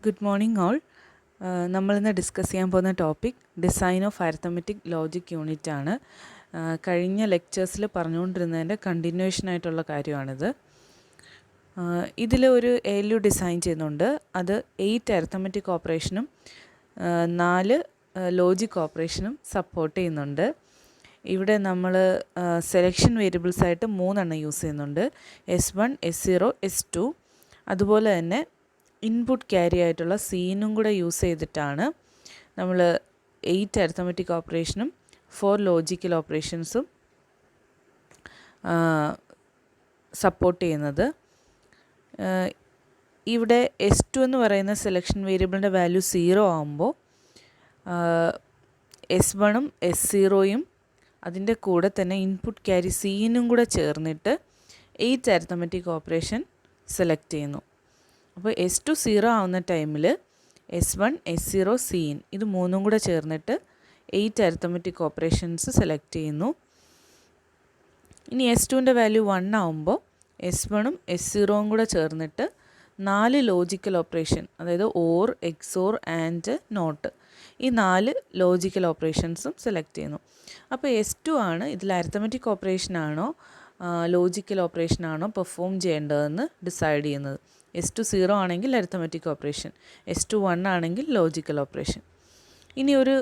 Good morning all. നമ്മളിന്ന് discuss ചെയ്യാൻ പോകുന്ന topic design of arithmetic logic unit ആണ്. കഴിഞ്ഞ ലെക്ചേഴ്സിൽ പറഞ്ഞുകൊണ്ടിരുന്നതിൻ്റെ കണ്ടിന്യൂവേഷൻ ആയിട്ടുള്ള കാര്യമാണിത്. ഇതിൽ ഒരു ALU ഡിസൈൻ ചെയ്യുന്നുണ്ട്. അത് 8 അരിത്തമെറ്റിക് ഓപ്പറേഷനും 4 ലോജിക് ഓപ്പറേഷനും സപ്പോർട്ട് ചെയ്യുന്നുണ്ട്. ഇവിടെ നമ്മൾ സെലക്ഷൻ വേരിയബിൾസ് ആയിട്ട് 3 എണ്ണം യൂസ് ചെയ്യുന്നുണ്ട്. S1, S0, S2. അതുപോലെ തന്നെ ഇൻപുട്ട് ക്യാരി ആയിട്ടുള്ള സീനും കൂടെ യൂസ് ചെയ്തിട്ടാണ് നമ്മൾ 8 അരിത്തമെറ്റിക് ഓപ്പറേഷനും 4 ലോജിക്കൽ ഓപ്പറേഷൻസും സപ്പോർട്ട് ചെയ്യുന്നത്. ഇവിടെ S2 എന്ന് പറയുന്ന സെലക്ഷൻ വേരിയബിളിൻ്റെ വാല്യൂ 0 ആകുമ്പോൾ S1ഉം S0യും അതിൻ്റെ കൂടെ തന്നെ ഇൻപുട്ട് ക്യാരി സീനും കൂടെ ചേർന്നിട്ട് 8 അരിത്തമെറ്റിക് ഓപ്പറേഷൻ സെലക്ട് ചെയ്യുന്നു. അപ്പോൾ S2 0 ആവുന്ന ടൈമിൽ S1, S0, സീൻ ഇത് മൂന്നും കൂടെ ചേർന്നിട്ട് 8 അരിത്തമെറ്റിക് ഓപ്പറേഷൻസ് സെലക്ട് ചെയ്യുന്നു. ഇനി S2ൻ്റെ വാല്യൂ 1 ആവുമ്പോൾ S1ഉം S0യും കൂടെ ചേർന്നിട്ട് 4 ലോജിക്കൽ ഓപ്പറേഷൻ, അതായത് ഓർ, എക്സോർ, ആൻഡ് നോട്ട്, ഈ 4 ലോജിക്കൽ ഓപ്പറേഷൻസും സെലക്ട് ചെയ്യുന്നു. അപ്പോൾ S2 ആണ് ഇതിൽ അരിത്തമെറ്റിക് ഓപ്പറേഷനാണോ ലോജിക്കൽ ഓപ്പറേഷനാണോ പെർഫോം ചെയ്യേണ്ടതെന്ന് ഡിസൈഡ് ചെയ്യുന്നത്. S2 0 ആണെങ്കിൽ അരിത്തമെറ്റിക് ഓപ്പറേഷൻ, S2 1 ആണെങ്കിൽ ലോജിക്കൽ ഓപ്പറേഷൻ. ഇനി ഒരു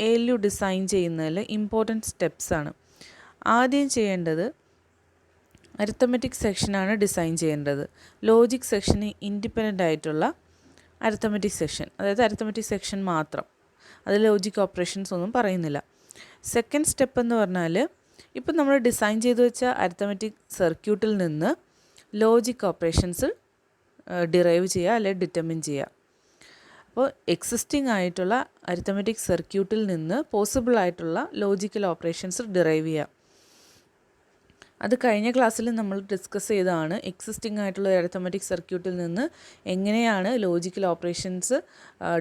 ALU ഡിസൈൻ ചെയ്യുന്നതിൽ ഇമ്പോർട്ടൻറ്റ് സ്റ്റെപ്സ് ആണ്. ആദ്യം ചെയ്യേണ്ടത് അരിത്തമെറ്റിക് സെക്ഷനാണ് ഡിസൈൻ ചെയ്യേണ്ടത്. ലോജിക് സെക്ഷന് ഇൻഡിപെൻഡൻ്റ് ആയിട്ടുള്ള അരിത്തമെറ്റിക് സെക്ഷൻ, അതായത് അരിത്തമെറ്റിക് സെക്ഷൻ മാത്രം, അത് ലോജിക് ഓപ്പറേഷൻസ് ഒന്നും പറയുന്നില്ല. സെക്കൻഡ് സ്റ്റെപ്പ് എന്ന് പറഞ്ഞാൽ ഇപ്പം നമ്മൾ ഡിസൈൻ ചെയ്ത് വെച്ച അരിത്തമെറ്റിക് സർക്യൂട്ടിൽ നിന്ന് ലോജിക് ഓപ്പറേഷൻസ് ഡിറൈവ് ചെയ്യുക, അല്ലെങ്കിൽ ഡിറ്റർമിൻ ചെയ്യുക. അപ്പോൾ എക്സിസ്റ്റിംഗ് ആയിട്ടുള്ള അരിത്തമെറ്റിക് സർക്യൂട്ടിൽ നിന്ന് പോസിബിൾ ആയിട്ടുള്ള ലോജിക്കൽ ഓപ്പറേഷൻസ് ഡിറൈവ് ചെയ്യുക. അത് കഴിഞ്ഞ ക്ലാസ്സിൽ നമ്മൾ ഡിസ്കസ് ചെയ്തതാണ്. എക്സിസ്റ്റിംഗ് ആയിട്ടുള്ള അരിത്തമെറ്റിക് സർക്യൂട്ടിൽ നിന്ന് എങ്ങനെയാണ് ലോജിക്കൽ ഓപ്പറേഷൻസ്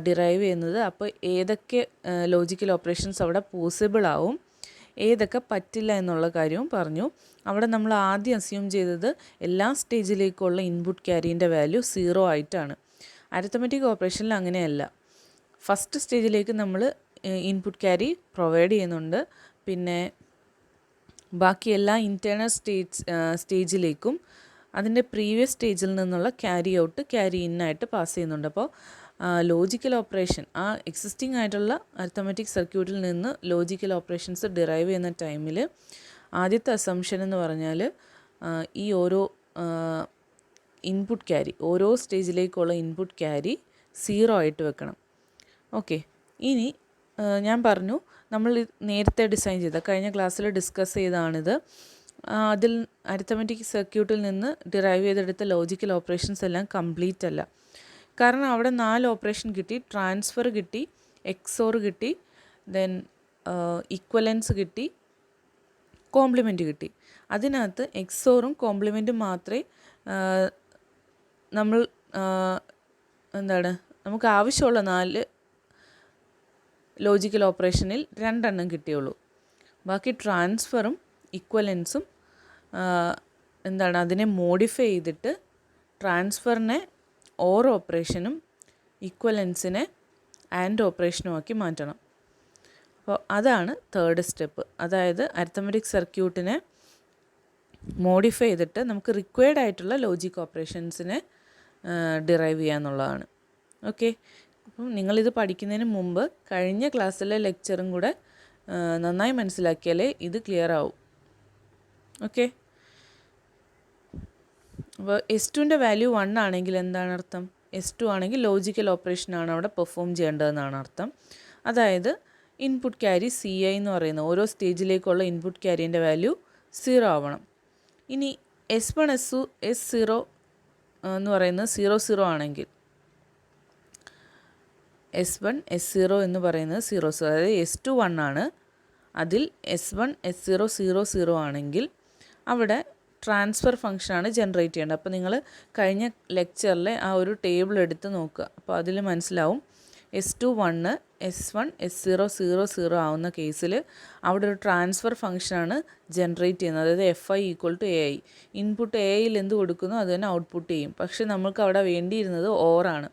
ഡിറൈവ് ചെയ്യുന്നത്, അപ്പോൾ ഏതൊക്കെ ലോജിക്കൽ ഓപ്പറേഷൻസ് അവിടെ പോസിബിൾ ആവും, ഏതൊക്കെ പറ്റില്ല എന്നുള്ള കാര്യവും പറഞ്ഞു. അവിടെ നമ്മൾ ആദ്യം അസ്യൂം ചെയ്തത് എല്ലാ സ്റ്റേജിലേക്കുള്ള ഇൻപുട്ട് ക്യാരീൻ്റെ വാല്യൂ 0 ആയിട്ടാണ്. അരിത്തമെറ്റിക് ഓപ്പറേഷനിൽ അങ്ങനെയല്ല. ഫസ്റ്റ് സ്റ്റേജിലേക്ക് നമ്മൾ ഇൻപുട്ട് ക്യാരി പ്രൊവൈഡ് ചെയ്യുന്നുണ്ട്, പിന്നെ ബാക്കി എല്ലാ ഇൻറ്റേർണൽ സ്റ്റേജിലേക്കും അതിൻ്റെ പ്രീവിയസ് സ്റ്റേജിൽ നിന്നുള്ള ക്യാരി ഔട്ട് ക്യാരി ഇന്നായിട്ട് പാസ് ചെയ്യുന്നുണ്ട്. അപ്പോൾ ലോജിക്കൽ ഓപ്പറേഷൻ ആ എക്സിസ്റ്റിംഗ് ആയിട്ടുള്ള അരിത്തമെറ്റിക് സർക്യൂട്ടിൽ നിന്ന് ലോജിക്കൽ ഓപ്പറേഷൻസ് ഡിറൈവ് ചെയ്യുന്ന ടൈമിൽ ആദ്യത്തെ അസംഷൻ എന്ന് പറഞ്ഞാൽ ഈ ഓരോ ഇൻപുട്ട് ക്യാരി, ഓരോ സ്റ്റേജിലേക്കുള്ള ഇൻപുട്ട് ക്യാരി 0 ആയിട്ട് വെക്കണം. ഓക്കെ, ഇനി ഞാൻ പറഞ്ഞു നമ്മൾ നേരത്തെ ഡിസൈൻ ചെയ്ത കഴിഞ്ഞ ക്ലാസ്സിൽ ഡിസ്കസ് ചെയ്തതാണിത്. അതിൽ അരിത്തമെറ്റിക് സർക്യൂട്ടിൽ നിന്ന് ഡിറൈവ് ചെയ്തെടുത്ത ലോജിക്കൽ ഓപ്പറേഷൻസ് എല്ലാം കംപ്ലീറ്റ് അല്ല. കാരണം അവിടെ 4 ഓപ്പറേഷൻ കിട്ടി, ട്രാൻസ്ഫർ കിട്ടി, എക്സോർ കിട്ടി, ദെൻ ഇക്വലൻസ് കിട്ടി, കോംപ്ലിമെൻറ്റ് കിട്ടി. അതിനകത്ത് എക്സോറും കോംപ്ലിമെൻറ്റും മാത്രമേ നമ്മൾ നമുക്ക് ആവശ്യമുള്ള 4 ലോജിക്കൽ ഓപ്പറേഷനിൽ 2 എണ്ണം കിട്ടിയുള്ളൂ. ബാക്കി ട്രാൻസ്ഫറും ഇക്വലൻസും അതിനെ മോഡിഫൈ ചെയ്തിട്ട് ട്രാൻസ്ഫറിനെ ഓർ ഓപ്പറേഷനും ഇക്വലൻസിനെ ആൻഡ് ഓപ്പറേഷനും ആക്കി മാറ്റണം. അപ്പോൾ അതാണ് തേർഡ് സ്റ്റെപ്പ്. അതായത് അരിത്തമെറ്റിക് സർക്യൂട്ടിനെ മോഡിഫൈ ചെയ്തിട്ട് നമുക്ക് റിക്വയർഡ് ആയിട്ടുള്ള ലോജിക് ഓപ്പറേഷൻസിനെ ഡിറൈവ് ചെയ്യാന്നുള്ളതാണ്. ഓക്കെ, അപ്പം നിങ്ങളിത് പഠിക്കുന്നതിന് മുമ്പ് കഴിഞ്ഞ ക്ലാസ്സിലെ ലെക്ചറും കൂടെ നന്നായി മനസ്സിലാക്കിയാലേ ഇത് ക്ലിയർ ആവും. ഓക്കെ, അപ്പോൾ S2ൻ്റെ വാല്യൂ 1 ആണെങ്കിൽ എന്താണ് അർത്ഥം? S2 ആണെങ്കിൽ ലോജിക്കൽ ഓപ്പറേഷനാണ് അവിടെ പെർഫോം ചെയ്യേണ്ടതെന്നാണ് അർത്ഥം. അതായത് ഇൻപുട്ട് ക്യാരി CI എന്ന് പറയുന്ന ഓരോ സ്റ്റേജിലേക്കുള്ള ഇൻപുട്ട് ക്യാരീൻ്റെ വാല്യൂ 0 ആവണം. ഇനി S1, S0 എന്ന് പറയുന്നത് 0 0 ആണെങ്കിൽ S1, S0 എന്ന് പറയുന്നത് 0 0, അതായത് S2 1 ആണ്, അതിൽ S1, S0 0 0 ആണെങ്കിൽ അവിടെ ട്രാൻസ്ഫർ ഫംഗ്ഷനാണ് ജനറേറ്റ് ചെയ്യേണ്ടത്. അപ്പോൾ നിങ്ങൾ കഴിഞ്ഞ ലെക്ചറിലെ ആ ഒരു ടേബിൾ എടുത്ത് നോക്കുക. അപ്പോൾ അതിൽ മനസ്സിലാവും S2 1, S1, S0 0 0 ആവുന്ന കേസിൽ അവിടെ ഒരു ട്രാൻസ്ഫർ ഫംഗ്ഷനാണ് ജനറേറ്റ് ചെയ്യുന്നത്. അതായത് FI = AI. ഇൻപുട്ട് AIയിൽ എന്ത് കൊടുക്കുന്നു അത് തന്നെ ഔട്ട്പുട്ട് ചെയ്യും. പക്ഷേ നമ്മൾക്ക് അവിടെ വേണ്ടിയിരുന്നത് ഓറാണ്.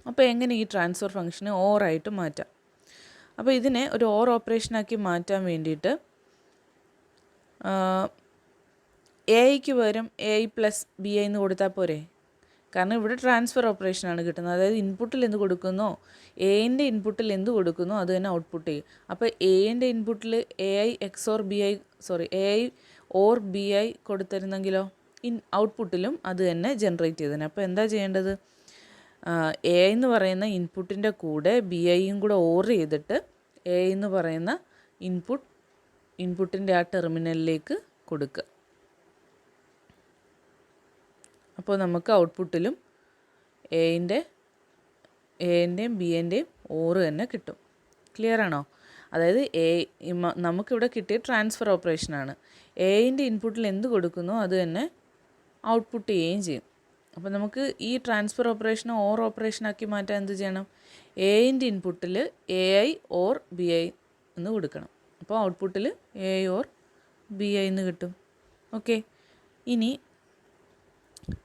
അപ്പോൾ എങ്ങനെ ഈ ട്രാൻസ്ഫർ ഫംഗ്ഷനെ ഓറായിട്ട് മാറ്റാം? അപ്പോൾ ഇതിനെ ഒരു ഓർ ഓപ്പറേഷനാക്കി മാറ്റാൻ വേണ്ടിയിട്ട് എ ഐക്ക് പകരം A I plus B I എന്ന് കൊടുത്താൽ പോരെ? കാരണം ഇവിടെ ട്രാൻസ്ഫർ ഓപ്പറേഷനാണ് കിട്ടുന്നത്. അതായത് ഇൻപുട്ടിൽ എന്ത് കൊടുക്കുന്നോ, എൻ്റെ ഇൻപുട്ടിൽ എന്ത് കൊടുക്കുന്നോ അത് തന്നെ ഔട്ട്പുട്ട് ചെയ്യും. അപ്പോൾ എൻ്റെ ഇൻപുട്ടിൽ A I XOR B I A I or B I കൊടുത്തിരുന്നെങ്കിലോ ഔട്ട്പുട്ടിലും അത് തന്നെ ജനറേറ്റ് ചെയ്തേനെ. അപ്പോൾ എന്താ ചെയ്യേണ്ടത്? എ ഐ എന്ന് പറയുന്ന ഇൻപുട്ടിൻ്റെ കൂടെ ബി ഐയും കൂടെ ഓർ ചെയ്തിട്ട് എ ഐ എന്ന് പറയുന്ന ഇൻപുട്ടിൻ്റെ ആ ടെർമിനലിലേക്ക് കൊടുക്കുക. അപ്പോൾ നമുക്ക് ഔട്ട്പുട്ടിലും എൻ്റെയും ബി എൻ്റെയും ഓറ് തന്നെ കിട്ടും. ക്ലിയർ ആണോ? അതായത് നമുക്കിവിടെ കിട്ടിയ ട്രാൻസ്ഫർ ഓപ്പറേഷനാണ്. എൻ്റെ ഇൻപുട്ടിൽ എന്ത് കൊടുക്കുന്നോ അത് തന്നെ ഔട്ട്പുട്ട് ചെയ്യുകയും ചെയ്യും. അപ്പോൾ നമുക്ക് ഈ ട്രാൻസ്ഫർ ഓപ്പറേഷനെ ഓർ ഓപ്പറേഷനാക്കി മാറ്റാൻ എന്ത് ചെയ്യണം? എൻ്റെ ഇൻപുട്ടിൽ A I or B I എന്ന് കൊടുക്കണം. അപ്പോൾ ഔട്ട്പുട്ടിൽ A I or B I എന്ന് കിട്ടും. ഓക്കെ, ഇനി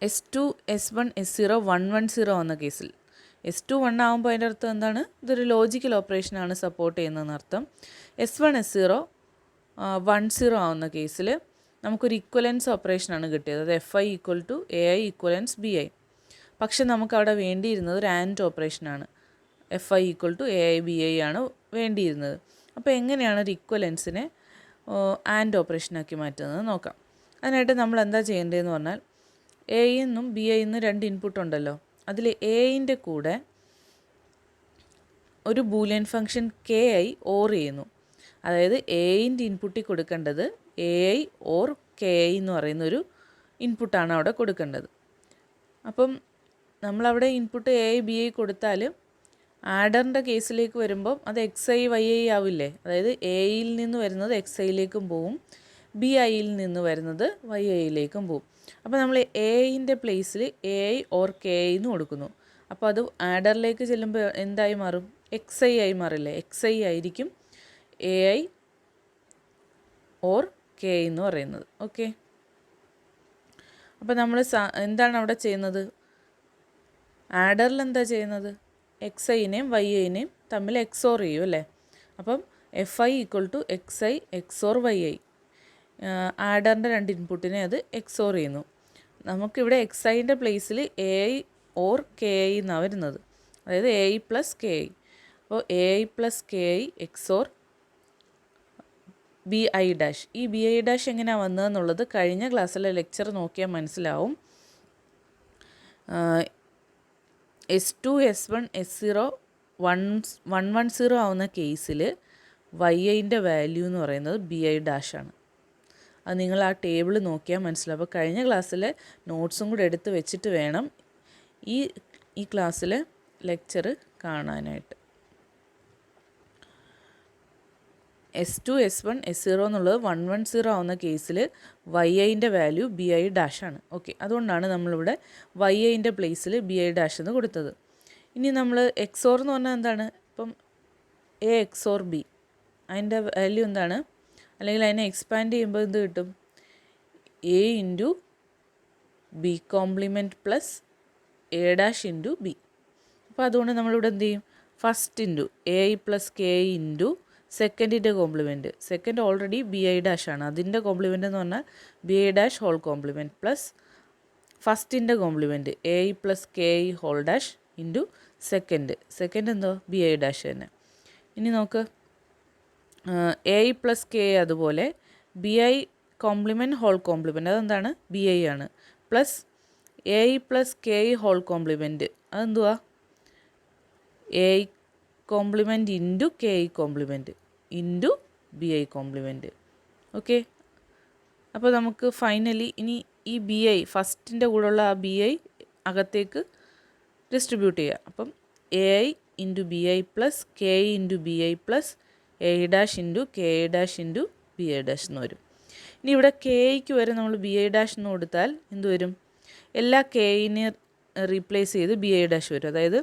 S2, S1, S0, 110 എന്ന കേസിൽ S2 1 ആകുമ്പോൾ അതിൻ്റെ അർത്ഥം എന്താണ്? ഇതൊരു ലോജിക്കൽ ഓപ്പറേഷനാണ് സപ്പോർട്ട് ചെയ്യുന്നതെന്ന് അർത്ഥം. S1, S0, 10 ആവുന്ന കേസിൽ നമുക്കൊരു ഇക്വലൻസ് ഓപ്പറേഷനാണ് കിട്ടിയത്. അത് FI equal to AI equivalence BI. പക്ഷെ നമുക്കവിടെ വേണ്ടിയിരുന്നത് ഒരു ആൻഡ് ഓപ്പറേഷനാണ്. FI equal to AI BI ആണ് വേണ്ടിയിരുന്നത്. അപ്പോൾ എങ്ങനെയാണ് ഒരു ഇക്വലൻസിനെ ആൻഡ് ഓപ്പറേഷനാക്കി മാറ്റുന്നത് നോക്കാം. അതിനായിട്ട് നമ്മൾ എന്താ ചെയ്യേണ്ടതെന്ന് പറഞ്ഞാൽ എ എന്നും ബി ഐ എന്നും 2 ഇൻപുട്ട് ഉണ്ടല്ലോ. അതിൽ എൻ്റെ കൂടെ ഒരു ബൂലിയൻ ഫംഗ്ഷൻ KI ഓർ ചെയ്യുന്നു. അതായത് എൻ്റെ ഇൻപുട്ടിൽ കൊടുക്കേണ്ടത് AI ഓർ KI എന്ന് പറയുന്നൊരു ഇൻപുട്ടാണ് അവിടെ കൊടുക്കേണ്ടത്. അപ്പം നമ്മളവിടെ ഇൻപുട്ട് AI BI കൊടുത്താൽ ആഡറിൻ്റെ കേസിലേക്ക് വരുമ്പം അത് XI YI ആവില്ലേ? അതായത് എയിൽ നിന്ന് വരുന്നത് XIയിലേക്കും പോവും, BIയിൽ നിന്ന് വരുന്നത് YIയിലേക്കും പോവും. അപ്പോൾ നമ്മൾ എൻ്റെ പ്ലേസിൽ AI ഓർ KI എന്ന് കൊടുക്കുന്നു. അപ്പോൾ അത് ആഡറിലേക്ക് ചെല്ലുമ്പോൾ എന്തായി മാറും? XI ആയി മാറില്ലേ? XI ആയിരിക്കും AI ഓർ KI എന്ന് പറയുന്നത്. ഓക്കെ, അപ്പോൾ നമ്മൾ എന്താണ് അവിടെ ചെയ്യുന്നത്? ആഡറിൽ എന്താ ചെയ്യുന്നത്? XIനെയും YIനെയും തമ്മിൽ XOR ചെയ്യും അല്ലേ? അപ്പം FI equal to XI XOR YI. ആഡറിൻ്റെ 2 ഇൻപുട്ടിനെ അത് XOR ചെയ്യുന്നു. നമുക്കിവിടെ XIൻ്റെ പ്ലേസിൽ AI ഓർ KI എന്നാണ് വരുന്നത്. അതായത് AI പ്ലസ് KI. അപ്പോൾ AI plus KI XOR BI dash. ഈ BI ഡാഷ് എങ്ങനെയാണ് വന്നതെന്നുള്ളത് കഴിഞ്ഞ ക്ലാസ്സിലെ ലെക്ചർ നോക്കിയാൽ മനസ്സിലാവും. S2, S1, S0, 110 ആവുന്ന കേസിൽ YIൻ്റെ വാല്യൂ എന്ന് പറയുന്നത് BI ഡാഷാണ്. അത് നിങ്ങൾ ആ ടേബിൾ നോക്കിയാൽ മനസ്സിലാവും. അപ്പോൾ കഴിഞ്ഞ ക്ലാസ്സിലെ നോട്ട്സും കൂടെ എടുത്ത് വെച്ചിട്ട് വേണം ഈ ക്ലാസ്സിലെ ലെക്ചർ കാണാനായിട്ട്. S2, S1, S0 എന്നുള്ളത് 110 ആവുന്ന കേസിൽ YIൻ്റെ വാല്യൂ BI ഡാഷാണ്. ഓക്കെ, അതുകൊണ്ടാണ് നമ്മളിവിടെ YIൻ്റെ പ്ലേസിൽ BI ഡാഷ് എന്ന് കൊടുത്തത്. ഇനി നമ്മൾ XOR എന്ന് പറഞ്ഞാൽ എന്താണ്? ഇപ്പം A XOR B, അതിൻ്റെ വാല്യൂ എന്താണ്? അല്ലെങ്കിൽ അതിനെ എക്സ്പാൻഡ് ചെയ്യുമ്പോൾ എന്ത് കിട്ടും? A into B complement plus A dash into B. അപ്പോൾ അതുകൊണ്ട് നമ്മളിവിടെ എന്ത് ചെയ്യും? First into AI plus KI into സെക്കൻഡിൻ്റെ കോംപ്ലിമെൻറ്റ്. സെക്കൻഡ് ഓൾറെഡി BI ഡാഷാണ്, അതിൻ്റെ കോംപ്ലിമെൻ്റ് എന്ന് പറഞ്ഞാൽ BI dash whole complement plus ഫസ്റ്റിൻ്റെ complement AI plus KI whole dash into second എന്തോ BI ഡാഷ് തന്നെ. ഇനി നോക്ക്, AI പ്ലസ് KI അതുപോലെ BI കോംപ്ലിമെൻറ്റ് ഹോൾ കോംപ്ലിമെൻറ്റ് അതെന്താണ്? BI ആണ്. Plus AI plus KI whole complement അതെന്തുവാ? AI complement into KI complement into BI complement. Okay, അപ്പോൾ നമുക്ക് ഫൈനലി ഇനി ഈ BI ഫസ്റ്റിൻ്റെ കൂടെയുള്ള ആ BI അകത്തേക്ക് ഡിസ്ട്രിബ്യൂട്ട് ചെയ്യുക. അപ്പം AI into BI plus KI into BI plus AI dash into KI dash into BI dash എന്ന് വരും. ഇനി ഇവിടെ KIക്ക് വരെ നമ്മൾ BI ഡാഷ് എന്ന് കൊടുത്താൽ എന്ത് വരും? എല്ലാ KIനെ റീപ്ലേസ് ചെയ്ത് BI ഡാഷ് വരും. അതായത്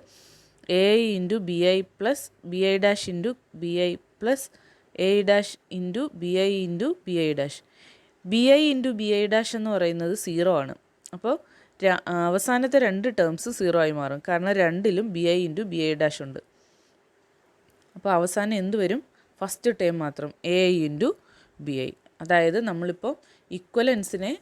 AI into BI plus BI dash into BI plus AI dash into BI into BI dash. BI into BI dash എന്ന് പറയുന്നത് 0 ആണ്. അപ്പോൾ അവസാനത്തെ 2 ടേംസ് 0 ആയി മാറും. കാരണം രണ്ടിലും B I into B I dash ഉണ്ട്. അപ്പോൾ അവസാനം എന്ത് വരും? ഫസ്റ്റ് ടേം മാത്രം A I into B I. അതായത് നമ്മളിപ്പോൾ ഇക്വലൻസിനെ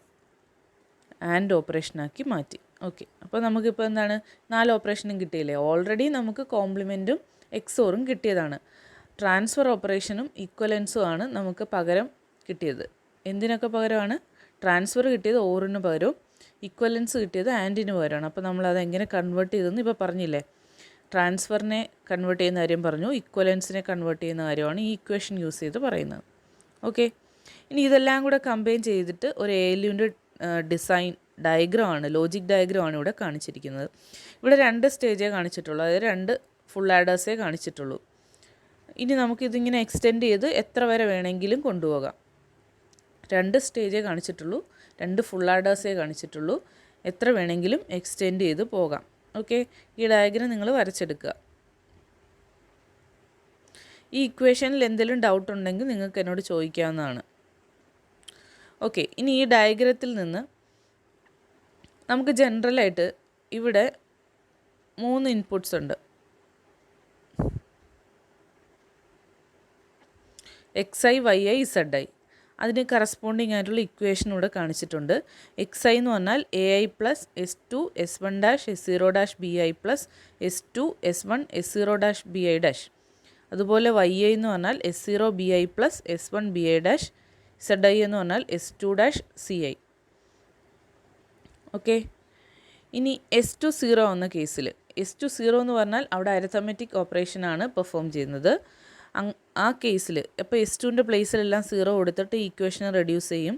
ആൻഡ് ഓപ്പറേഷനാക്കി മാറ്റി. ഓക്കെ, അപ്പോൾ നമുക്കിപ്പോൾ എന്താണ് 4 ഓപ്പറേഷനും കിട്ടിയില്ലേ? ഓൾറെഡി നമുക്ക് കോംപ്ലിമെൻറ്റും എക്സോറും കിട്ടിയതാണ്. ട്രാൻസ്ഫർ ഓപ്പറേഷനും ഇക്വലൻസും ആണ് നമുക്ക് പകരം കിട്ടിയത്. എന്തിനൊക്കെ പകരമാണ്? ട്രാൻസ്ഫർ കിട്ടിയത് ഓറിന് പകരവും ഇക്വലൻസ് കിട്ടിയത് ആൻഡിന് പകരമാണ്. അപ്പോൾ നമ്മളത് എങ്ങനെ കൺവേർട്ട് ചെയ്തെന്ന് ഇപ്പോൾ പറഞ്ഞില്ലേ? ട്രാൻസ്ഫറിനെ കൺവേർട്ട് ചെയ്യുന്ന കാര്യം പറഞ്ഞു, ഇക്വലൻസിനെ കൺവേർട്ട് ചെയ്യുന്ന കാര്യമാണ് ഈ ഇക്വേഷൻ യൂസ് ചെയ്ത് പറയുന്നത്. ഓക്കെ, ഇനി ഇതെല്ലാം കൂടെ കമ്പൈൻ ചെയ്തിട്ട് ഒരു ALUവിൻ്റെ ഡിസൈൻ ഡയഗ്രമാണ്, ലോജിക് ഡയഗ്രമാണ് ഇവിടെ കാണിച്ചിരിക്കുന്നത്. ഇവിടെ 2 സ്റ്റേജേ കാണിച്ചിട്ടുള്ളൂ, അതായത് 2 ഫുൾ ആഡേഴ്സേ കാണിച്ചിട്ടുള്ളൂ. ഇനി നമുക്കിതിങ്ങനെ എക്സ്റ്റെൻഡ് ചെയ്ത് എത്ര വരെ വേണമെങ്കിലും കൊണ്ടുപോകാം. 2 സ്റ്റേജേ കാണിച്ചിട്ടുള്ളൂ, 2 ഫുൾ ആഡേഴ്സേ കാണിച്ചിട്ടുള്ളൂ, എത്ര വേണമെങ്കിലും എക്സ്റ്റെൻഡ് ചെയ്ത് പോകാം. ഓക്കെ, ഈ ഡയഗ്രം നിങ്ങൾ വരച്ചെടുക്കുക. ഈ ഇക്വേഷനിൽ എന്തെങ്കിലും ഡൗട്ട് ഉണ്ടെങ്കിൽ നിങ്ങൾക്ക് എന്നോട് ചോദിക്കാവുന്നതാണ്. ഓക്കെ, ഇനി ഈ ഡയഗ്രത്തിൽ നിന്ന് നമുക്ക് ജനറലായിട്ട് ഇവിടെ 3 ഇൻപുട്സ് ഉണ്ട്. XI, YI, ZI. അതിന് കറസ്പോണ്ടിങ് ആയിട്ടുള്ള ഇക്വേഷൻ ഇവിടെ കാണിച്ചിട്ടുണ്ട്. XI എന്ന് പറഞ്ഞാൽ AI plus S2 S1 dash S0 dash BI plus S2 S1 S0 dash BI dash. അതുപോലെ YI എന്ന് പറഞ്ഞാൽ S0 BI plus S1 BI dash. ZI എന്ന് പറഞ്ഞാൽ S2 ഡാഷ് CI. ഓക്കെ, ഇനി S2 0 എന്ന കേസിൽ S2 0 എന്ന് പറഞ്ഞാൽ അവിടെ അരിത്തമെറ്റിക് ഓപ്പറേഷനാണ് പെർഫോം ചെയ്യുന്നത്. ആ കേസിൽ അപ്പോൾ S2ൻ്റെ പ്ലേസിലെല്ലാം 0 കൊടുത്തിട്ട് ഇക്വേഷനെ റെഡ്യൂസ് ചെയ്യും.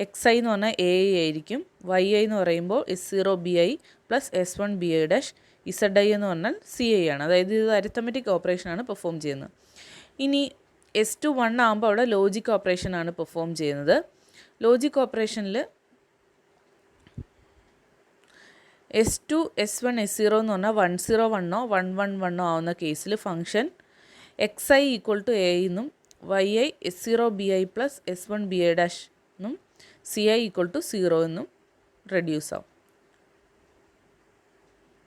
XI എന്ന് പറഞ്ഞാൽ AI ആയിരിക്കും. YI എന്ന് പറയുമ്പോൾ S0 BI plus S1 BI dash. ZI എന്ന് പറഞ്ഞാൽ CI ആണ്. അതായത് ഇത് അരിത്തമെറ്റിക് ഓപ്പറേഷനാണ് പെർഫോം ചെയ്യുന്നത്. ഇനി S2 1 ആകുമ്പോൾ അവിടെ ലോജിക് ഓപ്പറേഷനാണ് പെർഫോം ചെയ്യുന്നത്. ലോജിക് ഓപ്പറേഷനിൽ S2 S1 S0 എന്ന് പറഞ്ഞാൽ 101 111 ആവുന്ന കേസിൽ function XI equal to AI എന്നും YI S0 BI plus S1 BI dash എന്നും CI ഈക്വൽ ടു 0 എന്നും റെഡ്യൂസ് ആവും.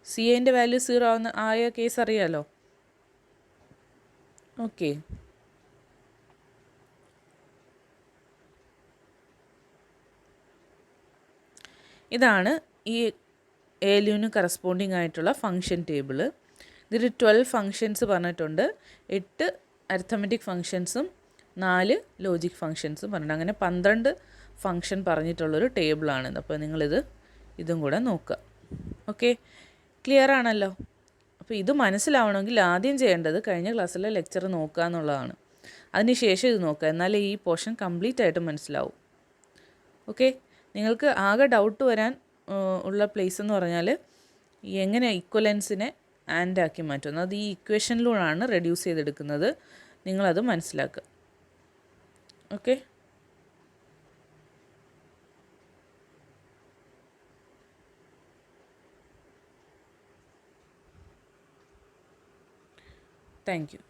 CIൻ്റെ വാല്യൂ 0 ആയ കേസ് അറിയാലോ. ഓക്കെ, ഇതാണ് ഈ ALUവിന് കറസ്പോണ്ടിങ് ആയിട്ടുള്ള ഫംഗ്ഷൻ ടേബിൾ. ഇതിൽ 12 ഫങ്ഷൻസ് പറഞ്ഞിട്ടുണ്ട്. 8 അരിത്തമെറ്റിക് ഫങ്ഷൻസും 4 ലോജിക് ഫങ്ഷൻസും പറഞ്ഞിട്ടുണ്ട്. അങ്ങനെ 12 ഫങ്ഷൻ പറഞ്ഞിട്ടുള്ളൊരു ടേബിളാണിത്. അപ്പോൾ ഇതും കൂടെ നോക്കുക. ഓക്കെ, ക്ലിയർ ആണല്ലോ? അപ്പോൾ ഇത് മനസ്സിലാവണമെങ്കിൽ ആദ്യം ചെയ്യേണ്ടത് കഴിഞ്ഞ ക്ലാസ്സിലെ ലെക്ചർ നോക്കുക എന്നുള്ളതാണ്. അതിനുശേഷം ഇത് നോക്കുക, എന്നാലേ ഈ പോർഷൻ കംപ്ലീറ്റ് ആയിട്ട് മനസ്സിലാവും. ഓക്കെ, നിങ്ങൾക്ക് ആകെ ഡൗട്ട് വരാൻ ഉള്ള പ്ലേസ് എന്ന് പറഞ്ഞാൽ എങ്ങനെ ഇക്വലൻസിനെ ആൻഡ് ആക്കി മാറ്റുന്നത്. അത് ഈ ഇക്വേഷനിലൂടെയാണ് റെഡ്യൂസ് ചെയ്തെടുക്കുന്നത്. നിങ്ങളത് മനസ്സിലാക്കുക. Okay, thank you.